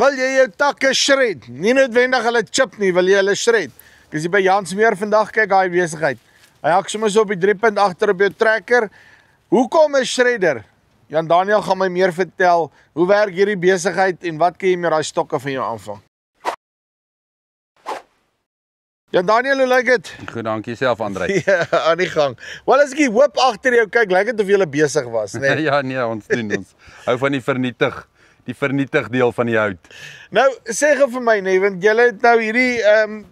Wil jy jou takke shred? Nie noodwendig hulle chip nie, wil jy hulle shred? Ek is hier by Jansmeer vandag, kyk hy besigheid. Hy hak sommer so op die 3-punt agter op jou trekker. Hoekom 'n shredder? Jan Daniel gaan my meer vertel. Hoe werk hierdie besigheid en wat kan jy met daai stokke van jou aanvang? Jan Daniel, hoe lyk dit? Goed, dankie self, André. Ja, aan die gang. Wel as ek die hoop agter jou kyk, lyk dit of jy besig was, né? Nee? Ja, nee, ons doen ons hou van die vernietig deel van die hout. Nou, sê gou vir my, nee, want julle het nou hierdie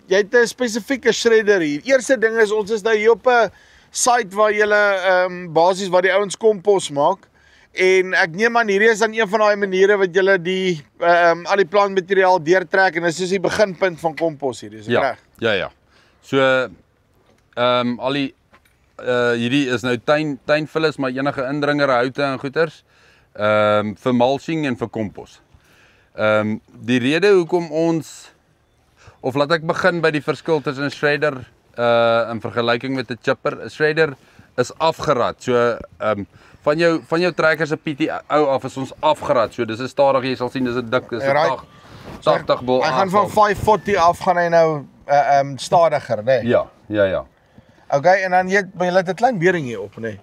jy het 'n spesifieke shredder hier. Eerste ding is ons is nou hier op 'n site waar julle basies waar die ouens kompos maak. En ek neem aan hierdie is dan een van daai maniere wat julle die al die plantmateriaal deurtrek en dit is die beginpunt van kompos hierdie, is dit reg? Ja. So al die hierdie is nou tuinvullis, maar enige indringer, houte en goeters vir mulching en vir kompos. Die rede hoekom ons, of laat ek begin by die verskil tussen 'n shredder in vergelyking met 'n chipper. 'n Shredder is afgerad. So van jou trekker se PTO af is ons afgerad. So dis 'n stadig, jy sal sien dis 'n dik, dis 'n 80 bol. Hy gaan van 540 af gaan hy nou stadiger, né? Nee? Ja. Okay, en dan jy het 'n klein bering hier op, né? Nee?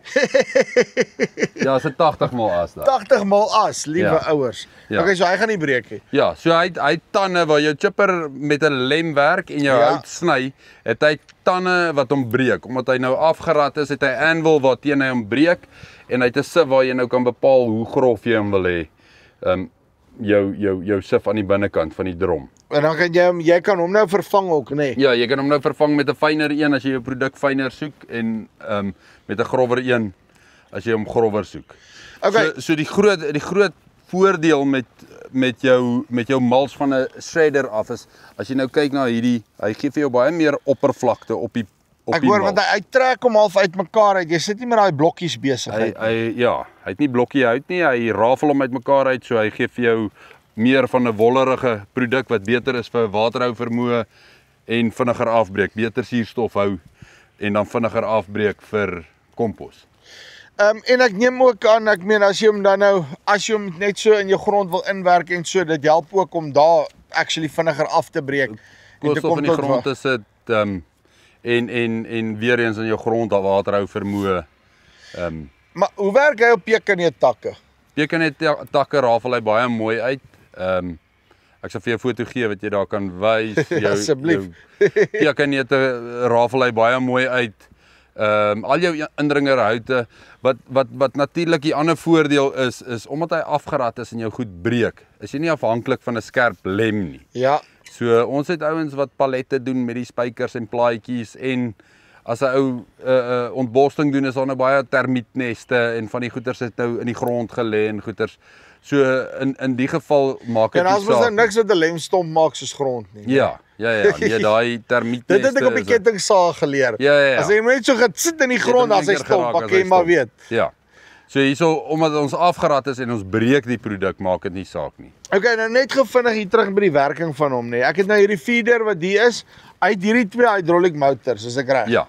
Ja, is 'n 80 mal as daar. 80 mal as, liewe ouers. Ja. Okay, so hy gaan nie breek nie. Ja, so hy het tande waar jou chipper met 'n lem werk en jou hout sny, het hy tande wat hom breek. Omdat hy nou afgerad is, het hy anvil waarteen hy hom breek en hy het 'n sif waar jy nou kan bepaal hoe grof jy hom wil hê. Jou sif aan die binnekant van die drom. En dan kan jy kan hom nou vervang ook, né? Nee? Ja, jy kan hom nou vervang met 'n fyner een as jy jou produk fyner soek en met 'n grower een as jy hom grower soek. Okay. So die groot voordeel met jou mulch van 'n shredder af is as jy nou kyk na hierdie, hy gee vir jou baie meer oppervlakte op die Ek hoor want hy trek hom half uitmekaar uit. Jy sit nie met daai blokkies besig. Hy het nie blokkie hout nie, hy rafel hom uitmekaar uit, so hy gee vir jou meer van 'n wollerige produk wat beter is vir waterhou vermoë en vinniger afbreek, beter suurstof hou en dan vinniger afbreek vir kompos. En ek neem ook aan, ek meen as jy hom net so in jou grond wil inwerk en so, dit help ook om daar actually vinniger af te breek. Koolstof in die grond te sit en weer eens in jou grond waterhou vermoë. Maar hoe werk hy op pekanneutakke? Pekanneutakke rafel hy baie mooi uit. Ek sal vir jou 'n foto gee wat jy daar kan wys. Asseblief. Pekannete rafel hy baie mooi uit. Al jou indringerhoute wat natuurlik die ander voordeel is omdat hy afgerad is en jou goed breek, is jy nie afhanklik van 'n skerp lem nie. Ja. So ons het ouens wat palette doen met die spykers en plaatjies en as 'n ou ontborsting doen is daar nou baie termietneste en van die goeters het nou in die grond gelê en goeters. So in die geval maak dit nie saak. En as ons nou niks met 'n lemstomp maak soos grond nie. Ja, nee, daai termietneste. Dit het ek op die kettingsaag geleer. Ja. As jy net so gaan sit in die grond as hy stomp, dan kan jy maar weet. Ja. So hierso omdat ons afgerad is en ons breek die produk, maak dit nie saak nie. Okay, nou net vinnig hier terug by die werking van hom, nee. Ek het nou hierdie feeder wat hier is, uit hierdie 2 hydraulic motors, is ek reg? Ja.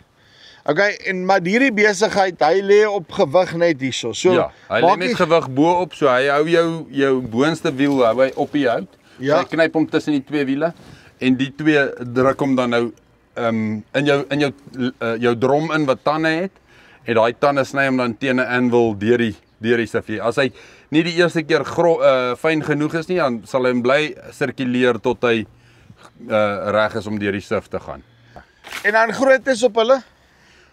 Okay, maar hierdie besigheid, hy lê op gewig net hierso. So ja, hy lê met gewig bo-op, so hy hou jou boonste wiel hou hy op die hout. Ja. Hy knyp hom tussen die 2 wiele en die 2 druk hom dan nou in jou drom in wat tande het. En daai tande sny hom dan teen 'n anvil deur die sifie. As hy nie die eerste keer fyn genoeg is nie, dan sal hy hom bly sirkuleer tot hy reg is om deur die sif te gaan. En dan grootes op hulle?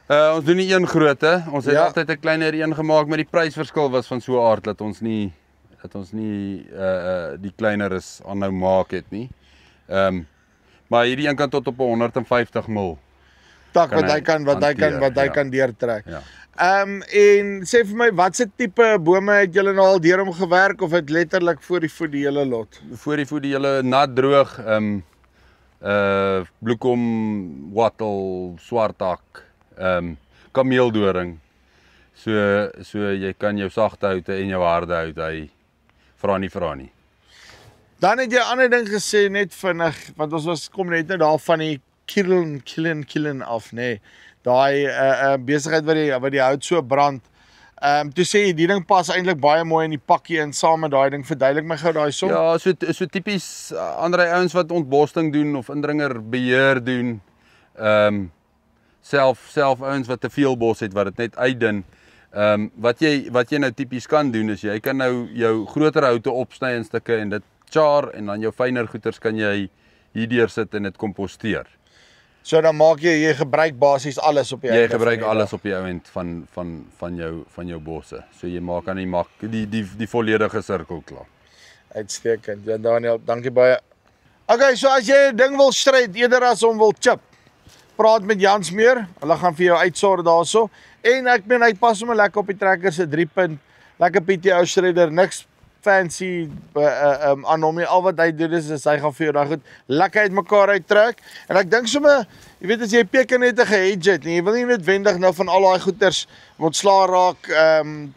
Ons doen nie een grootte. Ons het altyd 'n kleiner een gemaak, maar die prysverskil was van so 'n aard dat ons nie die kleiner is aanhou maak het nie. Maar hierdie een kan tot op 150 mil. Tak wat hy kan deurtrek. Ja. En sê vir my, watse tipe bome het julle nou al deur hom gewerk of het letterlik voor die voet die hele lot? Voor die voet die hele nat droog, bloekom, wattle, swartak, kameeldoring. So jy kan jou sagte houte en jou harde hout, hy vra nie. Dan het jy 'n ander ding gesê net vinnig, want ons kom net nou daar van die kiln af, nê. Nee. Daai besigheid wat die hout so brand. Toe sê jy die ding pas eintlik baie mooi in die pakkie in saam met daai ding. Verduidelik my gou daai som. Ja, so tipies ander ouens wat ontborsting doen of indringerbeheer doen. Self ouens wat te veel bos het wat dit net uitdun. Wat jy nou tipies kan doen is jy kan nou jou groter houte opsny in stukke en dit char en dan jou fynere goeters kan jy hierdeur sit en dit komposteer. So dan maak jy gebruik basies alles op die Jy gebruik alles op die ouend van jou bosse. So jy maak aan die volledige sirkel klaar. Uitstekend. Ja, Daniel, dankie baie. Okay, so as jy 'n ding wil stryd eerder as hom wil chip, praat met Jans meer. Hulle gaan vir jou uitsorg daarso. En ek meen hy pas sommer lekker op die trekker se 3-punt. Lekker PTO shredder, niks fancy aan hom nie. Al wat hy doen is hy gaan vir jou daai goed lekker uitmekaar uittrek. En ek dink sommer, jy weet as jy peke net 'n hedge het, nie, jy wil nie noodwendig nou van al daai goeters ontslaa raak,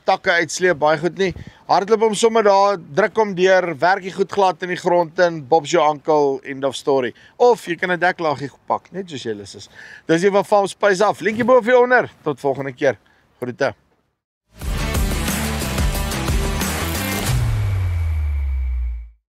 takke uitsleep baie goed nie. Hardloop hom sommer daar, druk hom deur, werk jy goed glad in die grond in, bobs jou ankel, end of story. Of jy kan 'n deklaagie pak, net soos jy lus is. Dis jy van Farm Spice af. Linkie bo vir jou onder. Tot volgende keer. Groete.